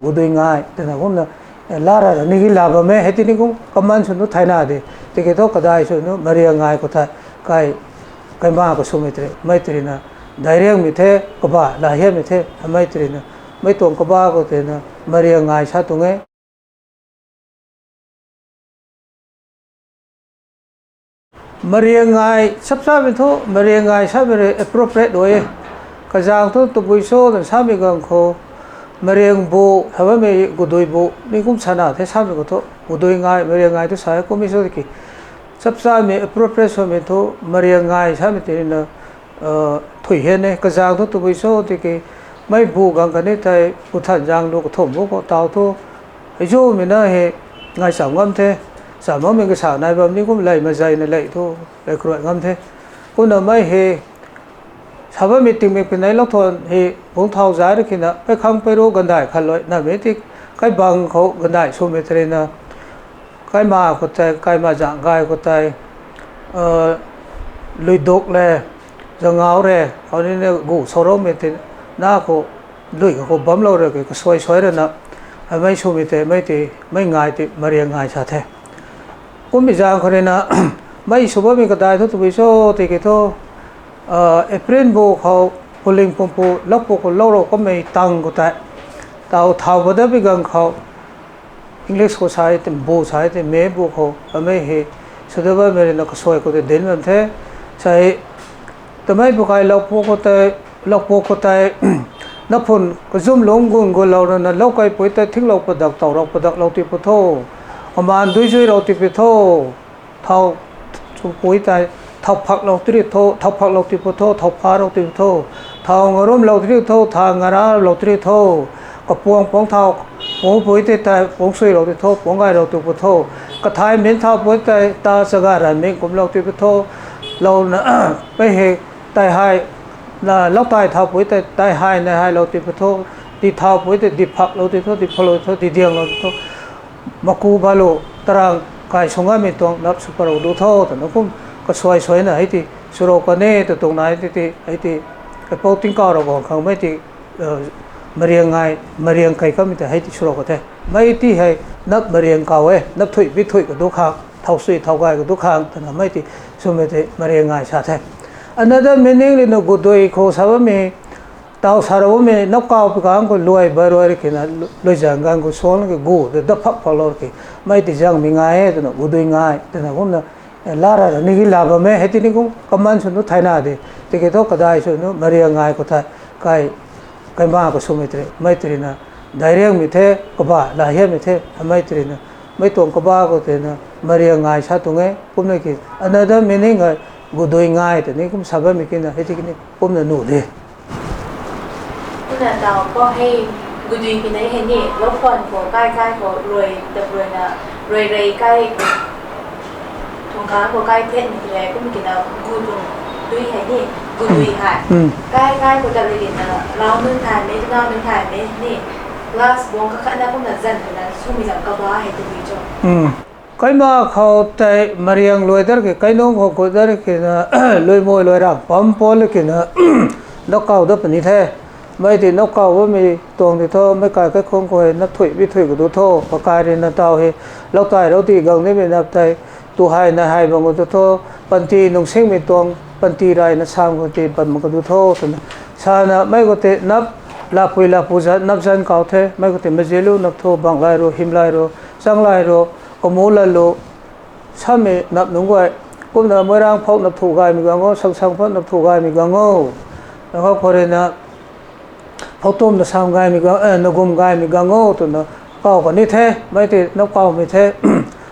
वो दो इंगाय तेना को ना लारा निगी लाभ में है तीन को कमान सुनो थाइना दे ते तो कदाई सुनो मरिया गाय को था काय माँ को सुमित्रे मैत्री ना धैर्य मिथे कबा लाहे मिथे मैत्री ना मैं तो कबा को तेना मरिया गाय सातुंगे मरिया गाय सब में तो मरिया गाय सब मेरे appropriate होए कजांग तो बुइसो तो सामी गंग को मरियंग बो हवा में गुदोई बो निकुम सना थे सामी को तो गुदोई गाय मरियंग गाय तो सारे को मिसो की सब में appropriate में तो मरियंग गाय सामी तेरे ना थोई है ने कजांग तो बुइसो तो कि मैं बो गंग करने थे उठान जांग लोग थोम बो को ताऊ तो जो में ना है गाय सामगम थे सामगम में के सामने बम निकुम लाई मजाई ने लाई तो लाई क्रोय गम थे को ना मैं है साबा मीटिंग में पिनाई लोग थोन हे बहुत थाव जा रहे किना पे खांग पे रो गंदाई खालोय ना बेटी कई बांग को गंदाई सो में तेरे ना कई माँ को ताई कई माँ जांग गाय को ताई लुई दोक ले जंगाव रे और इन्हें गु सोरो में तेरे ना को लुई को बम लो रे को सोई सोई रे ना मैं सो में तेरे मैं गाय ते मरिया गाय साथे कुम जांग करे ना मैं सुबह में गंदाई तो बिसो ते के तो अप्रैल बो खाओ पुलिंग पंपो लपो को लौरो को मैं तांग को ताऊ थाव बदा भी गंग खाओ इंग्लिश को सारे ते बो सारे ते मैं बो खाओ हमें है सदबा मेरे न कसोय को ते दिन में थे चाहे तमें बुकाई लपो को न फोन को जुम लोंग गुंग को लौरो न लौकाई पोइते ठीक लौ पदक ताऊ लौ पदक लौती पुथो अमान दुई जुई लौती पुथो थाव पोइते थाव फाक लौतरी थो थाव फाक लौती पुथो थाव फा लौती पुथो थाव ngरम लौतरी थो था ngara लौतरी थो कपुंग पोंग थाव पोंग पोइते ता पोंग सुई लौती थो पोंग गाय लौती पुथो कथाई मिन थाव पोइते ता सगा रन कुम लौती पुथो लौ न पे हे ताई हाय ना लौ ताई थाव पोइते ताई हाय न हाय लौती पुथो दी थाव पोइते दी फाक लौती थो दी फलो थो दी दियंग लौती थो मकू बालो तरंग काय सोंगा में तो नप सुपर दो थो त नकुमก็สวยๆนะไอ้ที่สุโรกเน่ตัวตรงไหนที่ไอ้ที่ไอ้พวกติ้งก้าวเราบอกเขาไม่ที่มาเรียงไงมาเรียงใครก็มีแต่ให้ที่สุโรกเท่ไม่ที่ให้นับมาเรียงเก่านับถุยวิถุยกับทุกครั้งเท่าสุยเท่าไกกับทุกครั้งแต่ไม่ที่สมัยที่มาเรียงไงชาเท่อันนั้นมีนิ่งเลยนะกูโดยโคสาวมีเต่าสารวมีนับก้าวไปกันก็รวยบรวยเลยนะรวยจังกันก็สอนก็กูเด็ดพักพอลอยกี่ไม่ที่จังมีง่ายแต่นะกูโดยง่ายแต่นะผมนะलारा निगी लाभ में है तीन को कमान सुनो थाइना दे ते तो कदाई सुनो मरिया गाय को था काय माँ को सुमित्रे मैत्री ना धैर्य मिथे कबा लाहे मिथे मैत्री ना मैं तो कबा को तेना मरिया गाय सातुंगे कुमने की अनदर मीनिंग है गुदोई गाय ते नहीं कुम सब में किना है तीन कुमने नु दे कुना दाव को है गुदोई की नहीं हैนี่แล้วคนको काय कोรวยแต่รวยนะรวยๆकाय thùng cá của cái thiện thì là cũng kiểu là gu trùng đuôi hay nhỉ gu đuôi hại cái của tập luyện là lao nương thải mấy nè last bốn các khả năng cũng là dần là xung mình giảm cao quá hay từ vì cho cái màเขาแต่มาเรียงรวยแต่cáiน้องเขาก็แต่cáiนะรวยมวยรวยรักปั๊มปอลcáiนะนกเก่าดับนี้แท้ไม่ที่นกเก่าว่ามีตรงที่ท่อไม่กลายแค่คงคอยนับถุยวิถุยกับตัวท่อปากกายในเตาเฮเราตายเราตีกังนี่เป็นนับใจตัวหายนะหายบางคนตัวโตปันทีนงเซ็งไม่ตรงปันทีไรนะสามคนตีปันมันก็ตัวโตตัวนั้นชานะไม่ก็เตนับลาปุยนับจันเก่าเทไม่ก็เตมาเจลูนับโทบางไลโรหิมไลโรสังไลโรอมูลโลชามีนับหนุ่งไว้กุมนะเมื่อร่างพกนับถูกกายมีกังโง่สังพกนับถูกกายมีกังโง่แล้วก็พอเรนะพกต้มนะสามกายมีกังนกุมกายมีกังโง่ตัวนั้นเก่าคนนี้เทไม่เตนับเก่าไม่เท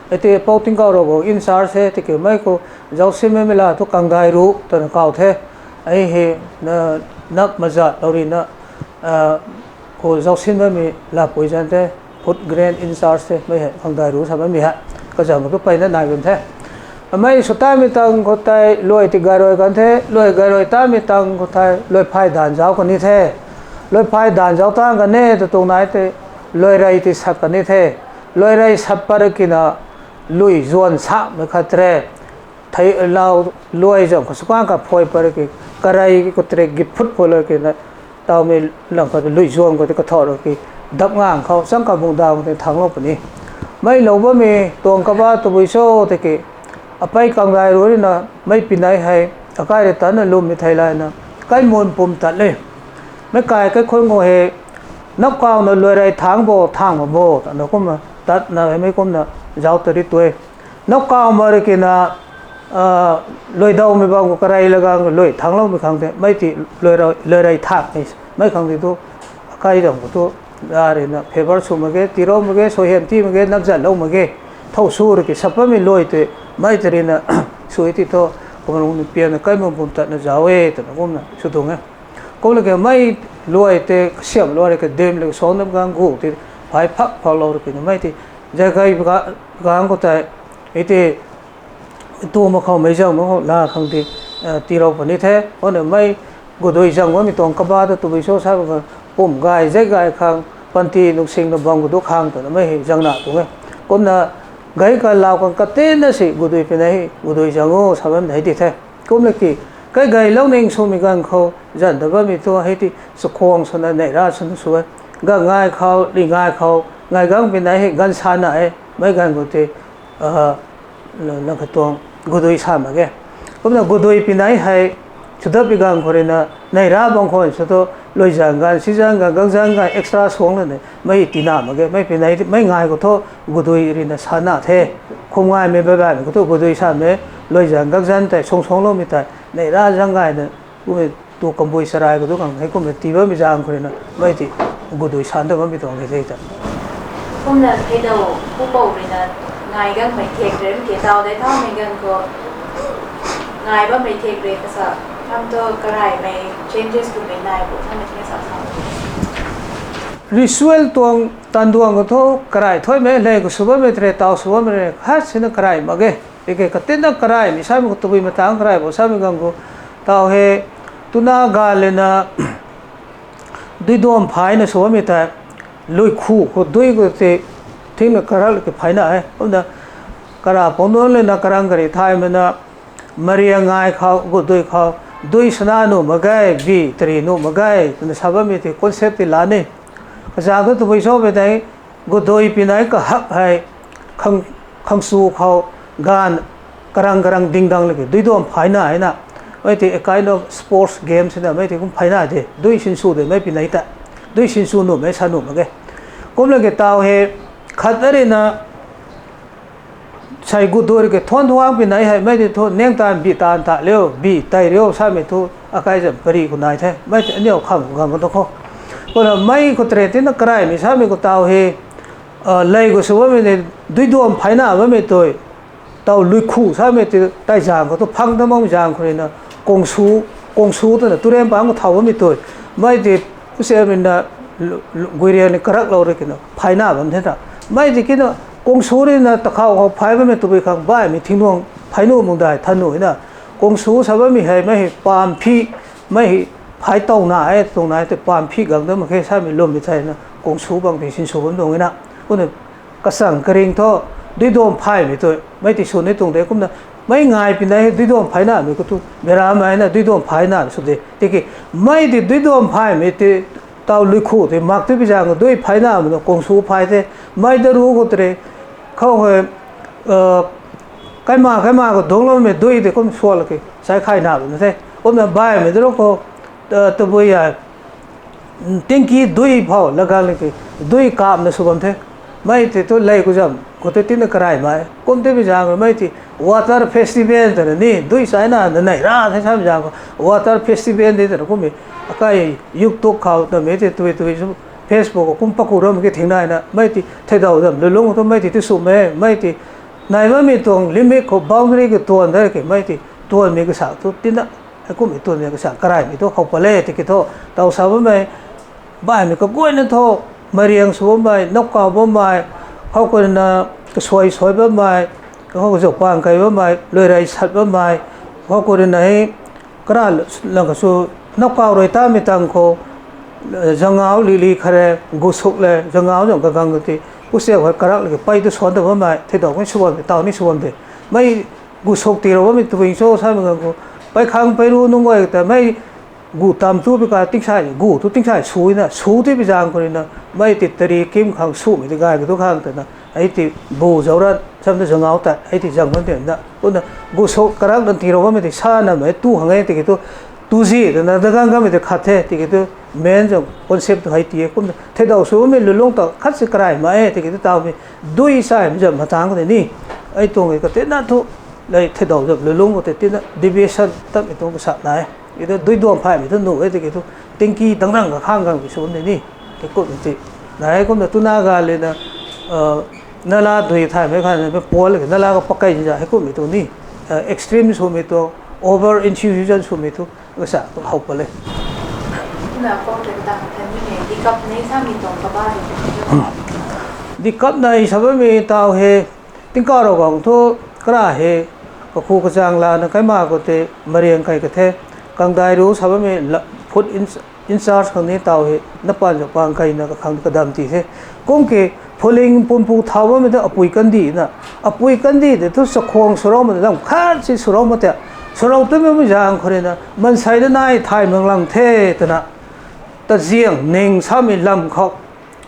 ไอ้ที่พวกติ้งก้าวเราบอกอินซาร์เซ่ที่เกี่ยวไม่ก็เจ้าซิมไม่ละทุกกังได้รู้ตอนก้าวเท่ไอ้เฮนับมาจัดเราดีนะก็เจ้าซิมไม่มีละปุยจันเท่พุทธเกรนอินซาร์เซ่ไม่เห็นกังได้รู้ทำไม่มีฮะก็จะมันก็ไปนั่นนายเป็นเท่ไม่สุดท้ายมีตังก็ตายรวยที่การรวยกันเท่รวยการรวยตามีตังก็ตายรวยพายด่านเจ้าคนนี้เท่รวยพายด่านเจ้าตั้งกันเน่แต่ตรงไหนเท่รวยไรที่สักกันนี้เท่รวยไรสับปะรกินะลุยจวนสักไม่ขัดเตะไทยเรารวยจังก็สกว้างกับพอยไปเลยกระไรก็เตะกิบฟุตพอเลยกินะตาวมีหลังก็ลุยจวนก็จะกระทอดเลยกิ ดับงางเขาสังกับมุงดาวในทางโลกนี้ไม่หลบว่ามีตัวกบ้าตัววิโซตะกี้อภัยกังไรรู้นะไม่ปีนไหนให้อากาศตันลมมีไทยไรนะใกล้มนปุ่มตัดเลยไม่ไกลใกล้คนโง่เหนับกาวนั่นเลยไรทางโบทางมาโบแต่เราก็มาตัดนะไม่ก็นะเจ้าตัวที่ตัวนับกาวมาเลยกินะลอยดาวไม่บางก็ไรละกันลอยทางเราไม่ขังแต่ไม่ที่ลอยไรทางไม่ขังที่ตัวอากาศจังก็ตัวอะไรนะเพเปอร์สูมาเกตีเรามาเกโซเฮมตีมาเกนับจัดเรามาเกเท่าสู้เลยสับปะไม่ลอยตัวไม่จะเรียนนะสวยที่ตัวก็มันมีเปียนะใกล้มันปุ่มตัดนะเจ้าแต่เราก็นะสุดตรงนี้ก็เลยก็ไม่รวยแต่เสียบรวยก็เดิมเลยสอนน้ำกังกูที่ไปพักพอเราเลยก็ไม่ที่จะใครกังก็แต่ไอ้ที่ตัวมันเขาไม่จังมันเขาลาครั้งที่ตีเราปนิดแท้เพราะเนี่ยไม่กูโดยจังว่ามีตรงกบ้าตัววิโซใช่ไหมปุ่มกายใจกายครั้งปันทีนุกสิ่งนบังกูทุกครั้งแต่ไม่เห็นจังหน้าตรงนี้ก็น่ะไงกันลาวกันก็เต้นนะสิกูโดยเป็นไงกูโดยจังโง่สามารถให้ดีแท้ก็เลยกี่cái gầy lâu nên số mình gan khâu dần tới với mình tôi hay thì sự khoang số này ra số số gan ngay khâu đi ngay khâu ngay gan bên này gan san này mấy gan của thì là cái tuồng gù đuôi san mà cái cũng là gù đuôi bên này hay chút đó bị gan của này ra bằng khâu số đó lôi giang gan xí giang gan extra xuống này mấy tí nào mà cái mấy bên này mấy ngày của tôi gù đuôi thì là san nào thế không ai mấy bài của tôi gù đuôi san mấy lôi giang gan tại song luôn mình tại này ra rằng cái này cũng tu công bồi sài cái đó càng thấy cũng tí với mình giang cái này vậy thì gù đuôi san đó vẫn bị tổn cái gì đó không là cái đầuผู้ป่วยนะงายกันไม่เทคเลยเกี่ยวกับได้ท่าไม่กันก็งายว่าไม่เทคเลยก็สักทำตัวกระไรไม่ changes ตัวไม่ได้บุถ้าไม่ใช่สักครั้ง ritual ตัวตันดวงก็ทุกกระไรถ้อยไม่เลยก็สุภาพไม่เทเตาสุภาพไม่เลยฮัทสินะกระไรมาเกเอกก็เต้นนักกระไรมิใช่มันก็ตัวไม่ต่างกระไรบ่ใช่มันก็เตาเฮตุนากาเลนะด้วยดวงภายในสุภาพไม่แต่ลุยคู่ก็ด้วยก็เตทิ้งนักกระไรก็ภายในเพราะนั้นกระไรปนด้วยเลยนักกระไรกระไรไทยมันนะมาเรียงง่ายเขาก็ด้วยสนาโนมาไกบีตรีโนมาไกตุนสุภาพไม่ที่คอนเซปต์ที่ล้านนี่ก็จากก็ตัวไปชอบไปไหนก็ด้วยปีไหนก็หักให้ขังสู้เขางานกำลังดิ้งดังเลยด้วยดวงภายในนะไม่ที่ kind of sports games นะไม่ที่คุณภายในเด้ด้วยสินสูเด้ไม่เป็นไรแต่ด้วยสินสูโนไม่สนุกมั้งแกก็เลยก็เตาเฮขัดอะไรนะใช้กุดด้วยก็ทนทวงเป็นไรให้ไม่ที่ทนเนื่องตามบีตานตาเลี้ยวบีไตเลี้ยวใช่ไหมทุกอาการจะปรีคุณนายแท้ไม่ที่อันนี้เอาข้ามกันก็ต้องข้อก็เลยไม่ก็เตะที่นักกระไรไม่ใช่ไม่ก็เตาเฮเลยก็สมมติว่าด้วยดวงภายในว่าไม่ตัวเตาลุยคู่ใช่ไหมที่ได้จางก็ต้องพังทั้งมองจางคนนี้นะกงซูตัวนั้นตัวเรียนบางก็เท่าว่าไม่ตัวไม่ที่ผู้เสียเป็นนะกุยเรียนกระรักเราเลยกันนะภายในแบบนี้นะไม่ที่กินนะกงซูนี่นะตะเขาภายไม่ตัวไปข้างบ้านมีทิ้งดวงภายโน้มมองได้ทันหน่อยนะกงซูใช่ไหมไม่ให้ปามพี่ไม่ภายตรงไหนแต่ปามพี่กันแล้วมันแค่ใช่ไม่รวมไม่ใช่นะกงซูบางทีสินสูงตรงนี้นะก็เนี่ยกระสังกระเริงท่อด้วยดวงภายไม่ตัวไม่ติดส่วนในตรงเดียวก็นะไม่ง่ายเป็นไรด้วยดวงภายหน้าไม่ก็ตัวเวลาไม่นะด้วยดวงภายหน้าสุดเลยแต่กี่ไม่ติดด้วยดวงภายไม่ติดเตาลุยคู่แต่มักที่พิจารณาด้วยภายหน้ามันกงสูภายแต่ไม่ได้รู้ก็แต่เขาใครมาก็ดงแล้วไม่ด้วยแต่ก็ไม่ชัวร์เลยใช้ใครหน้าแบบนั้นใช่ผมน่ะบ่ายไม่ได้รู้ก็ตัวบุยติงกี้ด้วยพอแล้วกันเลยด้วยกามนะสุบันเทไม่ติดตัวเลยก็จำก็ติดที่นักกระไรมาคนที่พิจารณาไม่ติดวอเตอร์เฟสติวัลแต่นี่ด้วยสายหน้าไหนร้านที่ใช่พิจารณาวอเตอร์เฟสติวัลนี่แต่ก็มีก็ยุคตุกเขาแต่ไม่ติดตัวเฟซบุ๊กคุ้มปักกุรมันก็ทิ้งได้นะไม่ติดเท่าเดิมเลยลงตัวไม่ติดที่สุดไม่ติดในว่ามีตรงลิมิตของบาวน์ดรีก็ตัวนั้นก็ไม่ติดตัวมีก็สั่งตัวติดนะไอ้ก็มีตัวนี้ก็สั่งกระไรมีตัวเขาไปเล่ติดก็ตัวสาวไม่บ้านมีก็กล้วยนั่นท่อมาเรียงสวมไปนกกาบ่มาเขาก็น่ะก็สวยบ่มาเขาก็จะปางไก่บ่มาเลยไรสัตว์บ่มาเขาก็น่ะให้กระลังก็สู้นกกาโรยตามีตังเขาจังเอาลีขะเรกุศลเลยจังเอาจังกังกติผู้เสียหัวกระเลยไปตัวสอนตัวบ่มาที่ดอกไม่สวนตานี่สวนเด้ไม่กุศลตีเราว่ามีตัวอิงโซ่ใช่มั้ยก็ไปข้างไปรู้นุ่งไว้แต่ไม่ gu tam tu bi ka tik sai gu tu tik sai sui na su ti bi jang ko na mai ti tari kim khang su mi ti ga ga tu khang ta na ai ti bu zo ra sam de jang au ta ai ti jang ban de na ko na gu so karang dan ti ro ba mi ti sa na mai tu hang ai ti tu tu ji de na da gang ga mi ti khat the ti tu men jong concept tu hai ti ko na the dau su mi lu long ta khat se krai ma ai ti tu ta mi dui sai mi jam ma tang ko ni ai tong cái tết na thu đây thay đổi được lung của tết na deviation tập cái tong cái sạt này cái đôi đuông phải mình thân nổi ấy thì cái thu tinh kỳ tăng năng cả khang càng bị xuống này đi cái cột này đấy cũng là tu na gà lên là na la đuôi thay mấy khang mấy bò lên na la cái pakkai gì hay cũng bị tu ni extreme số mấy tu over infusion số mấy tu cái sạt cũng học vào lên là con đến tặng thành như này đi cặp này sao mình tổng cả ba được đi cặp này sao mình tao he tiếng cao rồi còn thu cái là he có khu cái giang là nó cái mà có thể mariang cái thế càng đạiรู้sao mình put in charge cái này tao he nó pan cho pan cái nó khang cái đam tí thế cũng cái polling pun pu thao mình đó apui kan đi để thu sắc khoang soro mình làm khác chỉ soro mà thế soro tôi mới giang cái này mình sai đến này thay mình làm thế thế nào ta riêng nên sao mình làm khóc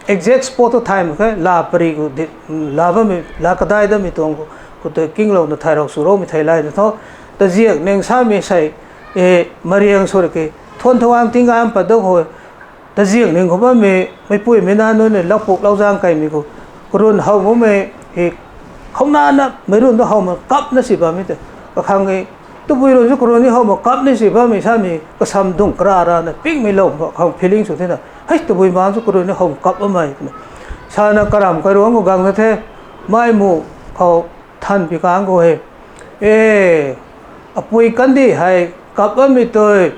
exact spot of time cái là pari ko là vậy mình là cái đại đó mình tuong ko to king lo nó thay rồi suro mình thay lại đó ta riêng nên sao mình sai mariang sore cái thôn thawang tiếng am bắt đầu hồi ta riêng nên không phải mình bùi mình ăn nữa lau phục lau giang cái mình ko run hậu của mình không nan á mấy run đó hậu mà cấp nó xí vào mình thế cái khang cái tôi bùi rồi cho run đi hậu mà cấp nó xí vào mình sao mình cái sam dung kra ra nó ping mình lâu không feeling số thế nào hết tôi bùi mang cho run nó hậu cấp ở mày sao nó karam cái ruộng của gang nó thế mai mù họ thân bị gang của he bùi cắn đi hay cấp ở mình tôi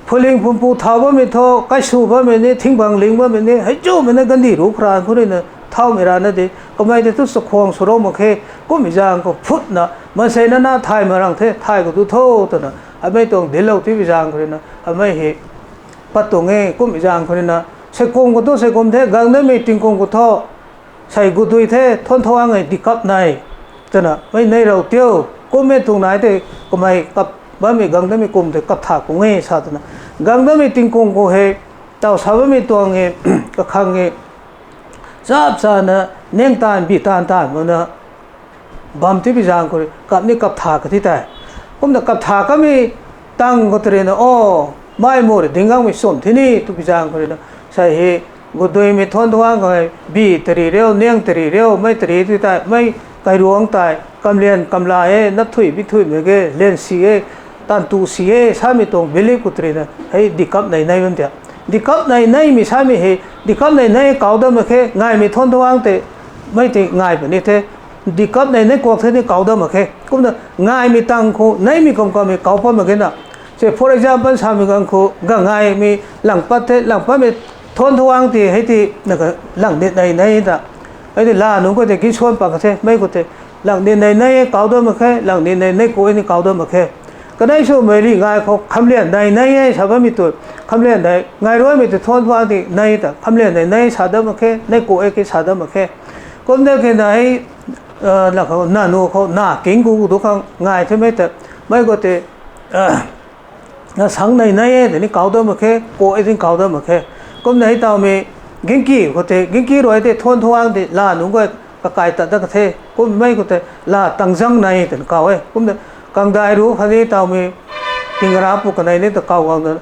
pulling pum pu thao ba mình thôi cái số ba mình này thinh bằng lính ba mình này hết chỗ mình này cắn đi rú khran của này thao mình ra nó đi còn mai thì tôi sọc khoang soro mà khe có mình giang có phút nè mà xây nó na thay mà rằng thế thay của tôi thô tôi nè à mấy tuồng đến lâu tí giang của này à mấy he bắt tuồng nghe có mình giang của này xây công của tôi xây công thế gang đấy mình tình công của thọ xây của tôi thế thôn thao anh ấy đi cấp này cho nè mấy này đầu tiêu có mấy tuồng này thì có mày cấp ba mình gang đấy mình cùng thì cấp thả cũng nghe sao thế gang đấy mình tình công của he tao sao mình tuồng nghe cái khang nghe sắp sao nè neng tan bị tan mà nè bám tiếp giang coi cặp này cặp thả cái gì thế cũng là cặp thả cái mi tăng cái thế này ô mai mua để đinh ngang mi sôm thế này tu bị giang coi nè sai he cái đôi mi thon thoáng cái bị teri rêu neng teri rêu mấy teri thì tại mấy cái ruộng tại cầm liền cầm lại nắp thủy bị thủy mấy cái lên xì tan tu xì sao mi tông beli cái thế này hay đi cặp này này vẫn thế đi cấp này này mi sai mi he đi cấp này này cao đó mà khe ngài mi thôn thoáng thế mấy thì ngài phải như thế đi cấp này này cuộc thế này cao đó mà khe cũng là ngài mi tăng khu này mi không có mi cao phân mà cái nào so for example sao mi gang khu gang ngài mi lăng bắt thế lăng bắt mi thôn thoáng thì hay thì là cái lăng điện này này đó ấy thì là nó có thể cái xuân bằng thế mấy có thể lăng điện này này cao đó mà khe lăng điện này này của này cao đó mà khe cái này số mấy đi ngài có khăm liền này này sao vậy mi tuổi khăm liền này ngài rồi mi tuổi thôn thoáng thì này ta khăm liền này này sao đó mà khe này của cái sao đó mà khe còn đây cái này làเขาหน้าโน้เขาหน้าเก่งกูทุกครั้งง่ายใช่ไหมแต่ไม่ก็แต่sáng này này thì cao đó mà khe cô ấy thì cao đó mà khe còn này tao mi kinh kỳ có thể kinh kỳ rồi thì thôn thoáng thì là đúng rồi cái tật đó thế cũng mấy có thể là tăng răng này thì cao ấy cũng càng đạiรู้คราวนี้tao mi tiếng rap của cái này nên tao cao hơn nữa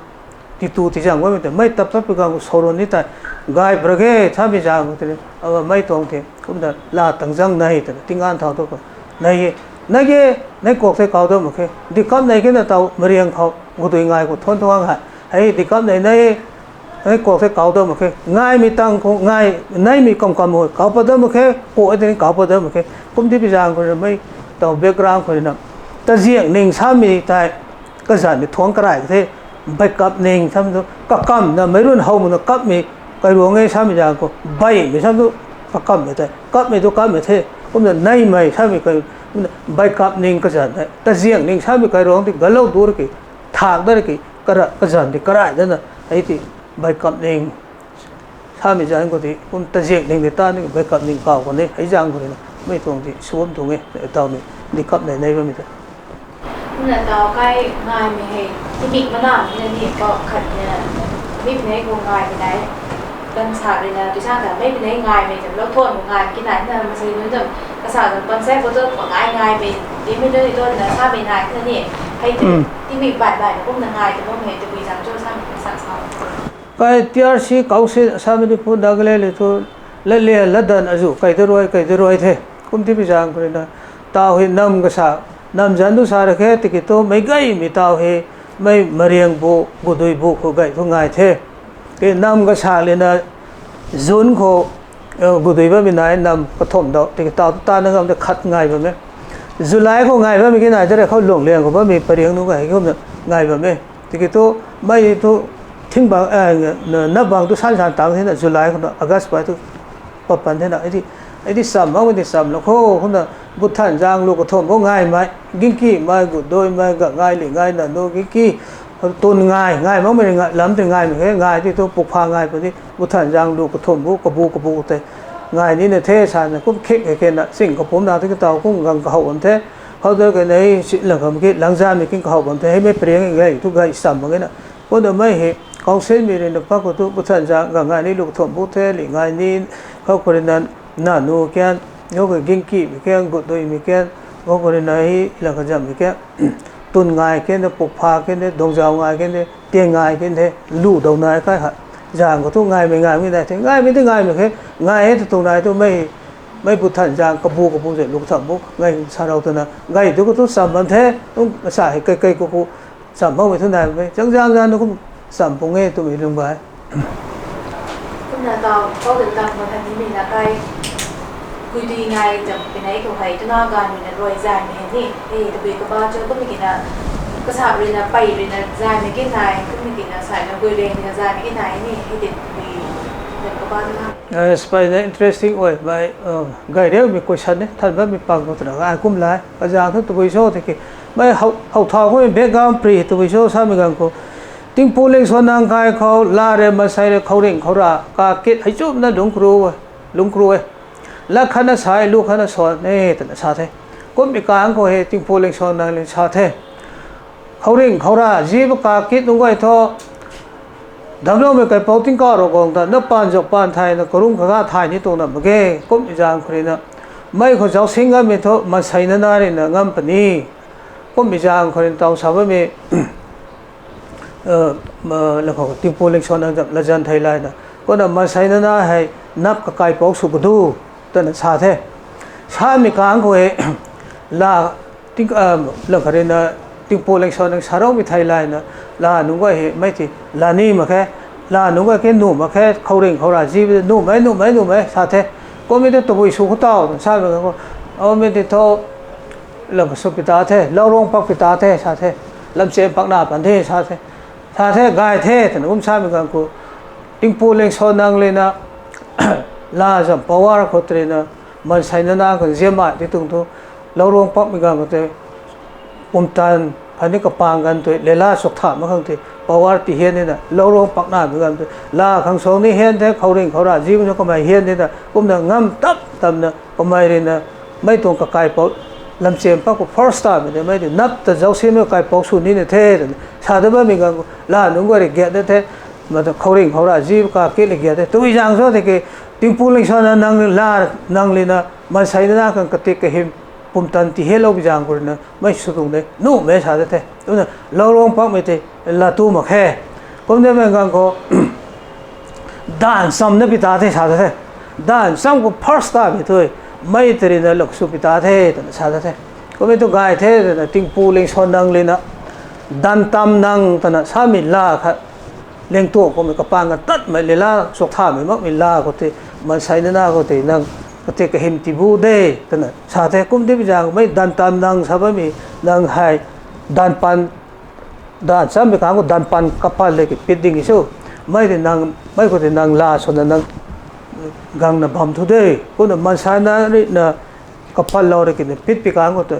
thì tu thì chẳng có mình mấy tập cái cái solo này tại gai bờ cái tham gia chẳng thì mấy tuồng thì cũng là tăng răng này thì tiếng Anh thao thôi này này cuộc thế cao đó mà cái đi cấp này cái là tao mariang họ của tụi ngài của thôn thoáng hay đi cấp này này cuộc thế cao đó mà cái ngài mi tăng của ngài này mi cầm cầm một cao đó mà cái của ấy thì cao đó mà cái cũng đi chẳng rồi mấy tao background của nó ta riêng nên sao mi tại cái sản thì thoáng cái thế backup nên sao nó cầm là mấy luôn hậu mà nó cấp mi cái ruộng ấy sao mi chẳng có bay mi sao nó cầm vậy cấp mi tôi cầm vậy thế cũng là nay mày sao mi cái backup nên cái sản này ta riêng nên sao mi cái ruộng thì gần lâu đuổi cái thang đó cái sản thì cái đó là ấy thì backup nên sao mi chẳng có thì cũng ta riêng nên người ta nên backup nên cao còn đấy ấy chẳng có thì mấy tuồng thì xuống tuồng ấy tao mi đi cấp này với mình nên tao cái ngày mình hayที่บิ๊กมะนาวนี่นี่ก็ขัดเนี่ยบิ๊กเนี่ยกูงายไปไหนกันสาดเลยนะดิฉันแต่ไม่ไปไหนงายไปแต่แล้วโทษงายกินไหนนั่นมันใช่ด้วยจังกระสาดตอนแรกก็จะงายไปดีไม่ได้ด้วยนะถ้าไปไหนแค่นี้ให้ที่บิ๊กบ่ายๆพวกนางงายแต่พวกเห็นจะมีจังโจ้สร้างสังสารcái tiar si cầu si sao mình phun đag lên thôi lên đần azu cái rồi thế cũng thì bây giờ cái này tao hiện năm cái sao năm dân tu sa cái thì cái to mấy cái mi tao he mấy mariang bo đôi bo ko gai thôi ngày thế cái năm cái sao lên là zone ko bo đôi ba mình này năm cái thom đó thì cái tao ta nó không được khát ngày vậy mấy July ko ngày vậy mình cái này choเขาหลงเลี้ยงko mình mariang nó cái không ngày vậy mấy thì cái to mấy toทิ้งบางนับบางตัวสั้นๆต่างที่นั่นจุลายคนนั้นอากาศไปตัวปะปันที่นั่นไอ้ที่ซ้ำเอาไว้ที่ซ้ำแล้วคนนั้นบุตรท่านจางลูกกระทมก็ง่ายไหมกิ้งกี้ไม่กุดโดยไม่ก็ง่ายหรือง่ายนั่นโดยกิ้งกี้ต้นง่ายมั้งไม่ได้ง่ายล้ำแต่ง่ายไม่แค่ง่ายที่ตัวปลูกพาง่ายไปที่บุตรท่านจางลูกกระทมบุกกระบูแต่ง่ายนี่เนี่ยเทศานก็เค็กแค่นั้นสิ่งกับผมนาที่กระเตาคุ้งกังกระหัวเทเขาเดินกันในสิ่งหลังคำกี้หลังจานมีกิ้งกระหัวเทให้ไม่เปลี่ยนง่ายทุกง่ายซ้ำเหมือนกันนะคนเดิมไม่เห็นเขาเส้นมีเรื่องพักก็ทุกบุตรจางง่ายนี่ลูกถมบุตรเทหรือง่ายนี่เขาคนนั้นน่าหนูแก่ยกกิ้งกี้มีแก่กุดโดยมีแก่เขาคนนั้นหลังจำมีแก่ตุนง่ายแก่เนี่ยปกพาแก่เนี่ยดงเจ้าง่ายแก่เนี่ยเตียงง่ายแก่เนี่ยลู่ดงนายก็ฮะจางก็ทุกง่ายไม่ได้ถึงง่ายไม่ได้ง่ายไม่แค่ง่ายให้ตรงนายตัวไม่บุตรจางกระบูเสร็จลูกถมบุง่ายสารเอาตัวนั้นง่ายตัวก็ต้องสามบันเทต้องสายไกลก็สามบ้างไม่ทุนนายไปจังๆก็สามปงเงตัวมีลงไปคุณนาตาเขาถึงตามมาทางนี้มีนะใครคุยดีไงจะเป็นไอ้ตัวใครจะน่าการมีนะรวยใจมีนี่ตัวบีกับบ้าเจ้าก็มีกินนะก็สาบเลยนะไปเลยนะใจมีกินไหนก็มีกินนะใส่นะคุยเรียนนะใจมีกินไหนนี่ให้ติดมีเด็กกับบ้าด้วยนะspider interesting โอ้ยไปไกด์เรียกมี question เนี่ยท่านว่ามีปังตัวไหนอ่านคุ้มหลายอาจารย์ทุกตัววิโชที่กี่ไม่เขาทอก็มี background pre ตัววิโชสามีกันก็ติงพูเล็กส่วนนางกายเขาลาเรมาใส่เขาเร่งเขารากาเกตให้จุ่มนั่นลุงครูและขณะสายลูกขณะสอนนี่แต่ชาเทก็มีการเขาเหติงพูเล็กส่วนนางเลยชาเทเขาเร่งเขาราจีบกาเกตลุงก็ไอ้ท่อดำรงไม่เคยเป่าติงก้ารอกองแต่นับปานจบปานไทยนะกรุงข้าไทยนี่ตรงนั้นเมื่อกี้ก็มีจางคนนั้นไม่เขาจะสิงห์ไม่ท่อมาใส่นารีนะงั้นปนีก็มีจางคนนั้นต้องสาวไม่แล้วเขาติงพูเล็กส่วนนางจะละจันไทยไลน์นะก็นั่นมาใส่นาให้นับกับไก่ปอกสุกดูแต่นั่นชาเทชามีการเขาลาติงแล้วเขาเรียนติงพูเล็กส่วนนางสารวิไทยไลน์นะลาหนุ่งก็ไม่ที่ลานี่มาแค่ลาหนุ่งก็แค่หนุ่มมาแค่เขาเร่งเขาราจีบหนุ่มไหมชาเทก็ไม่ได้ตัววิสุขเต้าชาเหมือนกันก็เอาไม่ได้ท่อแล้วก็สุกิตาเทแล้วร้องปักปิตาเทชาเทลำเสียงปักหน้าปันเทชาเทถ้าเทกายเทแต่ผมทราบเหมือนกันกูติงพูเล็งโซนังเลยนะลาจับปวาร์เขาเตรนะมันใส่หน้ากันเสียมาที่ตรงทุเราลงปั๊บเหมือนกันก็เตปุ่มตันพันนี้ก็ปางกันตัวเลล่าสุขถามมาข้างที่ปวาร์ปีเฮียนนี่นะเราลงปักหน้าเหมือนกันตัวลาข้างสองนี่เฮียนเทเขาเร่งเขาราจีบมันก็ไม่เฮียนนี่นะผมเนี่ยงำตับนะก็ไม่เรนะไม่ตรงกับกายปอลำเสียงปักก็ first time เนี่ยไม่ได้นับแต่เจ้าเสียงกายปอกสุนีเนี่ยเท่ชาติบ้านมีกันลาหนุ่งก็เรียกเงี้ยเท่มาแต่เขาเร่งเขาราจีบกาเกลิเงี้ยเท่ตัวอย่างโซ่ที่กี่ติงพูลิงชานังลานังเลยนะมาใส่หน้ากันกติกหิมปุ่มตันที่เฮลบิจังคนนะไม่สุดตรงเลยนู่นไม่ชาติเท่ตัวนั้นเราลองปักไม่เท่ลาตู้มาแค่ผมเนี่ยเป็นกันก็ด้านซ้ำเนี่ยพิตาเท่ชาติเท่ด้านซ้ำก็ first time ตัวไม่ตรีนะลูกสุพิตาเทแต่ชาติเทก็ไม่ต้องกายเทแต่ติงปูเล็งชนนังเลยนะดันตำนังแต่นะสามิลาค่ะเล็งตัวก็ไม่กระปังกันตัดไม่เลยละสกท่าไม่มักมิลาก็ที่มันใส่หน้าก็ที่นังก็ที่ก็เห็นที่บูเดแต่นะชาติกุมที่พิจารณาไม่ดันตำนังสามีนังให้ดันปันดันสามีข้างก็ดันปันกระปันเลยปิดดิ่งอีสู้ไม่ได้นังไม่ก็ที่นังลาชนนังกังนะบัมทุเดย์ก็นะมันใช้นะนี่นะกับพัลเราเรื่องนี้ปิดปีกางก็ตัว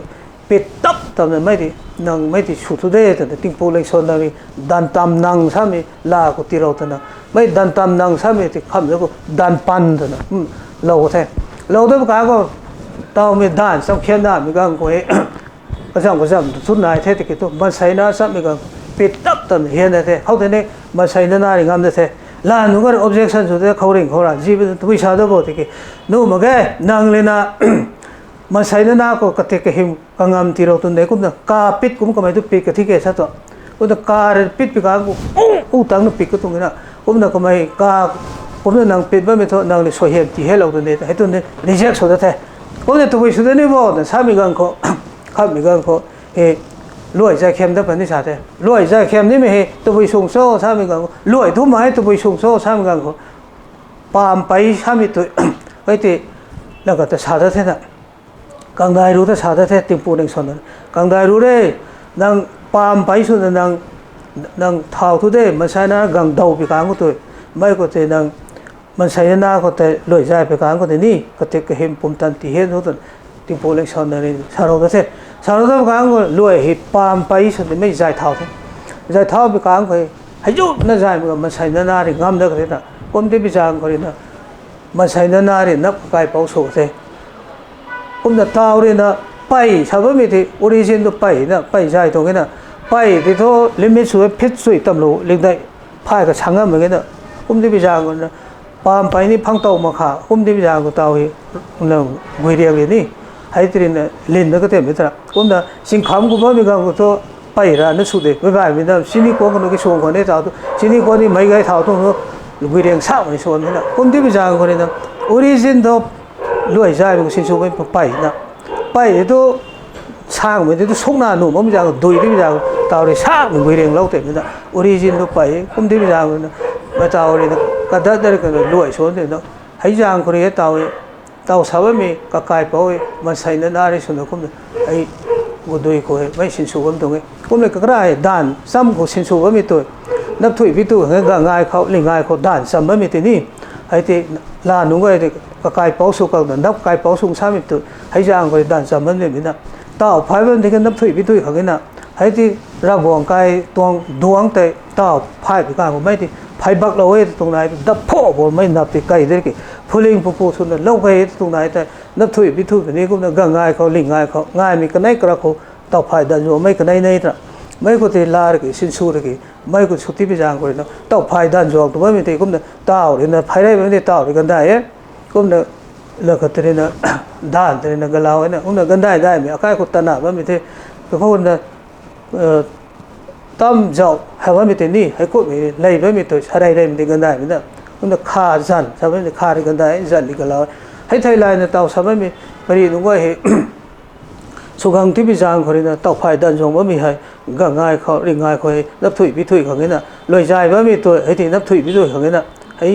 ปิดตับทำนั้นไม่ดีนังไม่ดีชุดทุเดย์แต่ติงพูเล็กโซนนั่งนี่ดันตามนังสามีลาก็ตีเราตัวนั้นไม่ดันตามนังสามีที่คำแล้วก็ดันปันตัวนั้นเราก็แท้เราตัวปีกางก็เต้าไม่ดันสังเกตได้มีกังก็ ก็จำสุดนายเทติกิตุมันใส่หน้าซ้ำอีกปิดตับตันเห็นได้เท่เขาเท่นี้มันใส่หน้าหริงามได้เท่ลาหนูก็ objection สุดท้ายเขาเร่งเขาละจีบตัววิชาตัวบอกติกินู้มาแกนางเลนะมันใส่หน้าก็กติกหิมกังามตีเราตุนเด็กกุ้มนะกาปิดกุ้มก็ไม่ตุปิดกติกเอสัตว์กุ้มนะกาเรปิดปิดกากุ้งตั้งนู้ปิดก็ตรงนี้นะกุ้มนะก็ไม่กากุ้มนะนางปิดไม่ไม่ทุนางเลยสวยเห็นที่เฮเราตุนเด็กให้ตุนเด็ก reject สุดท้ายกุ้มนะตัววิชาตัวนี้บอกนะสามีกันเขาข้ามีกันเขาเฮ้รวยใจเข้มได้เป็นที่ชาติรวยใจเข้มนี่ไม่เห็นตัววิชงโซ่สามีกันรวยทุ่มไม้ตัววิชงโซ่สามีกันเขาปามไปสามีตัวไอ้ที่แล้วก็จะชาติเท่านั้นกังได้รู้แต่ชาติเท่าติมปูนึงส่วนนั้นกังได้รู้ได้นางปามไปส่วนนั้นนางเท้าทุเดมันใช้นะกังดาวไปกลางก็ตัวไม่ก็แต่นางมันใช้หน้าก็แต่รวยใจไปกลางก็แต่นี่ก็แต่ก็เห็นปุ่มตันที่เห็นทุกตัวติมปูนึงส่วนนั้นชาโรตัวเท่ชาโรตัวกลางก็รวยเห็นปามไปส่วนนั้นไม่ใจเท้าเท่ใจเท้าไปกลางก็ให้ยุบนั่นใจมันใช้หน้าเรื่องงามเด็กเท่าคนที่ไปจางก็เรื่องนั้นมันใช้หน้าเรื่องนับกายเป้าโซ่เท่ผมจะท้าเรื่องนะไปชาวบ้านมีที่ออริจินตัวไปนะไปใจตรงนี้นะไปที่เขาลิมิตสุดพิษสุดตำรวจเรื่องได้พายกับช่างเหมือนกันนะผมที่ไปจางก็นะปามไปนี่พังเต่ามาขาผมที่ไปจางก็เต่าที่นั่งกุยเรียงเลยนี่ให้ที่นี่เล่นนักเตะไม่ตระผมนะสิ่งขำกูไม่มีการกูตัวไปร้านนั่นสุดเลยไม่ไปไม่ได้สิ่งนี้กูก็นึกชงคนนี้เต่าตัวสิ่งนี้กูนี่ไม่ไกลเต่าตัวกุยเรียงสาวนี่ชวนนี่นะผมที่ไปจางคนนี้นะออริจินตัวรวยใจเป็นสิ่งชั่วไปนะไปที่ช่างเหมือนที่ส่งหน้าหนุ่มผมจะดูที่จะตาวเลยช่างเหมือนกุยเรียงเล่าเต็มนะออริจินตัวไปผมที่ไปจางคนนะมาตาวเลยนะก็ได้ได้ก็รวยชวนเลยนะให้จางคนนี้ตาวสาวมีก็กลายไปมันใส่หน้าเลยส่วนผมไอ้กูดูก็ไม่สิ่งชั่วตรงนี้ผมเลยก็ได้ด่านซ้ำกูสิ่งชั่วมีตัวนับถุยพิจูให้ง่ายเขาเลี้ยงง่ายเขาด่านซ้ำไม่มีที่นี่ไอ้ที่ลาหนุ่มก็ไอ้ก็กลายเป้าสุกกันนับกลายเป้าสุกซ้ำมีตัวให้จางก็ด่านซ้ำไม่มีนะตาวพายมันที่กันนับถุยพิจูเขาเนี่ยนะให้ที่ระบวงกายตัวดวงแต่ตาวพายไปกลางผมไม่ที่พายบักเราไว้ตรงไหนดับพ่อบนไม่นับที่ไกลได้กี่พูลิงผู้สุนเล่าไปตรงไหนแต่นับถุยพิจูแบบนี้ก็น่าง่ายเขาเลี้ยงง่ายเขาง่ายมีกันไหนกระเขาตาวพายดันโยไม่กันไหนนี่ละไม่ก็ที่ลาร์กี่สินสูรกี่ไม่ก็ชุดที่ไปจางคนนะตาวพายดันโยตัวไม่มีที่ก็น่ะตาวเรื่องนั้นพายได้ไม่ได้ตาวเรื่องกันได้ก็น่ะเลิกกันเลยนะด่านเลยนะก็เล่าเนี่ยก็น่ะกันได้ไหมอาการคนตระหนักว่ามีที่ก็เขาน่ะตั้มเจ้าให้ว่ามีที่นี่ให้คนมีไล่ไว้มีตัวอะไรได้มีกันได้ไหมเนี่ยก็น่ะขาดจันใช่ไหมขาดกันได้จันนี่ก็เล่าให้ไทยไลน์เนี่ยตาวใช่ไหมมีบริษัทก็ให้สุขังที่พิจารณ์คนนี้นะตอกภายดันจงว่ามีให้ก็ง่ายเขาเรื่องง่ายเขานับถุยพิถุยของนี้นะลอยใจว่ามีตัวไอ้ที่นับถุยพิถุยของนี้นะไอ้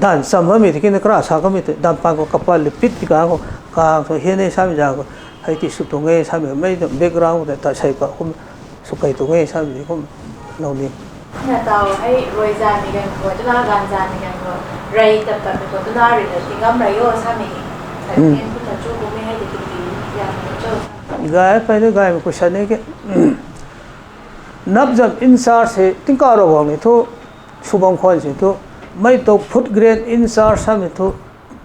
ด่านซ้ำว่ามีที่กินกระชากก็มีตัวด่านปังก็กระปั้นลิปิดที่กลางก็กลางตัวเฮียนี่สามีจางก็ไอ้ที่สุดตรงนี้สามีไม่ต้องเบรกกราวแต่ตัดใช้ก็คุ้มสุขัยตรงนี้สามีคุ้มเรานี่เนี่ยเตาให้รวยจานมีกันหัวจุฬาการจานมีกันหัวไรแต่แบบเป็นคนจุฬาหรือถึงก็ไรโย่สามีแต่เนี่ยผู้จัดจู้ก็ไม่ให้เด็กดีอย่างเจ้าगाय पहले गाय में कुछ नहीं के नब जब इंसार से तिंकारो होंगे तो शुभम खोल से तो मैं तो फुट ग्रेन इंसार सा में तो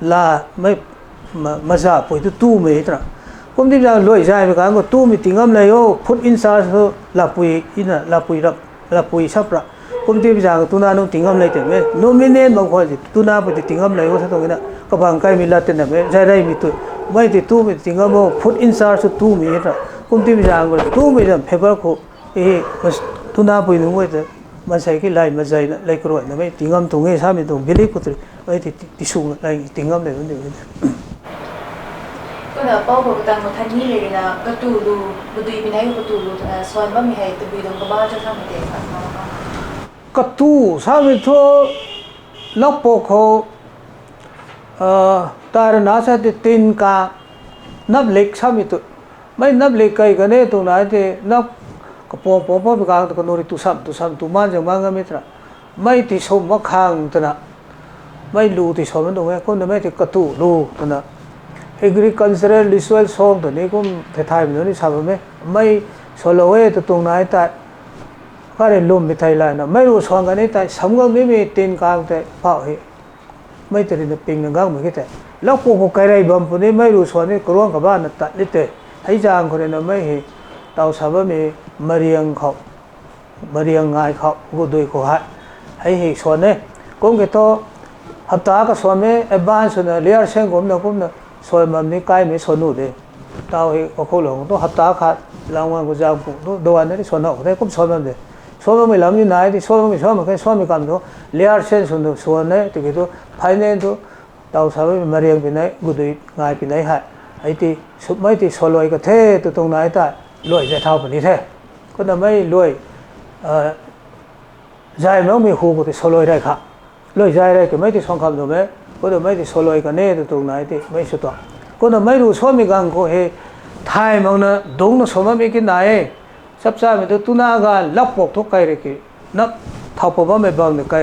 ला मैं मजा पोई तो तू में इतना कुम दी जान लोई जाए में कहा तू में तिंगम ले हो फुट इंसार तो ला पुई सब रा कुम दी जान तू ना नो तिंगम ले ते में नो मिनेन बंग खोल से तू ना पोई तिंगम ले हो तो ना कबांग काय मिला ते ना में जाय राय मी तोไม่ที่ตู้ไม่ติงก็บอกพุทธอินซาร์สุดตู้มีนะคุณที่มีจางก็ตู้ไม่ได้เพเปอร์เขามันทุน่าไปนึกว่าจะมันใช้กี่ไลน์มาใจนะไลน์กรวดนะไม่ติงก็ตรงนี้ใช่ไหมตรงบิลลี่ก็ตัวไม่ที่ที่สูงไลน์ติงก็เลยมันเดียวก็เดี๋ยวป้าบอกตังค์ท่านนี่เลยนะก็ตูดูบุตรีเป็นไงก็ตูดูสอนว่ามีให้ตัวบีดงก็บ้าจะทำอะไรกันมาก็ตู้ใช่ไหมทั่วล็อกโปเขาตาหน้าใช่ตีนกานับเล็กใช่ไหมตัวไม่นับเล็กไกลกันเนี่ยตรงไหนที่นับกระโปรงไปกลางตะกนรีตุซ้ำตุมันจังมันก็ไม่ตระไม่ที่ชมว่าข้างตัวน่ะไม่รู้ที่ชมมันตรงนี้คนไม่ที่กระตุ้รู้ตัวน่ะ agricultural resource ซองตัวนี้ก็ไทยๆมันนี่ทราบไหมไม่โซโลเอตัวตรงไหนแต่ก็เรียนรู้ไม่ไทยเลยนะไม่รู้สอนกันนี่แต่สมก็ไม่มีตีนกลางแต่เผาเหไม่ตื่นปิงนังกังเหมือนกันแต่แล้วพวกเขาใครบางคนนี่ไม่รู้ส่วนนี้กลัวกับบ้านตัดนิดเดียวให้จางคนนั้นไม่เห็น เตาสาวมีมาเรียงเขามาเรียงง่ายเขากูดูเขาให้เหตุส่วนนี้กุมกิโตหับตาก็ส่วนนี้ไอ้บ้านส่วนนี้เลี้ยงเส้นกุมเนี่ยส่วนมันนี่ใกล้ไม่ส่วนนู้นเลยเตาให้ก็เขาหลงต้องหับตาขาดรางวัลกูจะกูดูอันนี้ส่วนนอกได้กุมส่วนมันเลยส่วนมันไม่ลำอยู่ไหนที่ส่วนมันไม่ส่วนมันแค่ส่วนมีกำตัวเลี้ยงเส้นส่วนนี้ที่กิโตภายในตัวเตาสาวมีมาเรียงไปไหนกูดูง่ายไปไหนให้ไอ้ที่สุดไม่ที่ส่วนลอยก็เท่ตัวตรงไหนแต่ลอยจะเท่าแบบนี้เท่ก็ทำไม่ลอยใจมันมีหูก็ที่ส่วนลอยได้ค่ะลอยใจได้ก็ไม่ที่สองคำตัวไหมก็ทำไม่ที่ส่วนลอยก็เน่ตัวตรงไหนที่ไม่สุดตัวก็ทำไม่รู้ส่วนมีกันก็เฮไทยมันนะดงนะส่วนมันมีกินไหนสับสามีตัวตุนาการลับปกทุกใครเลยกี่นับเท่าผมว่าไม่บางเนี่ยใคร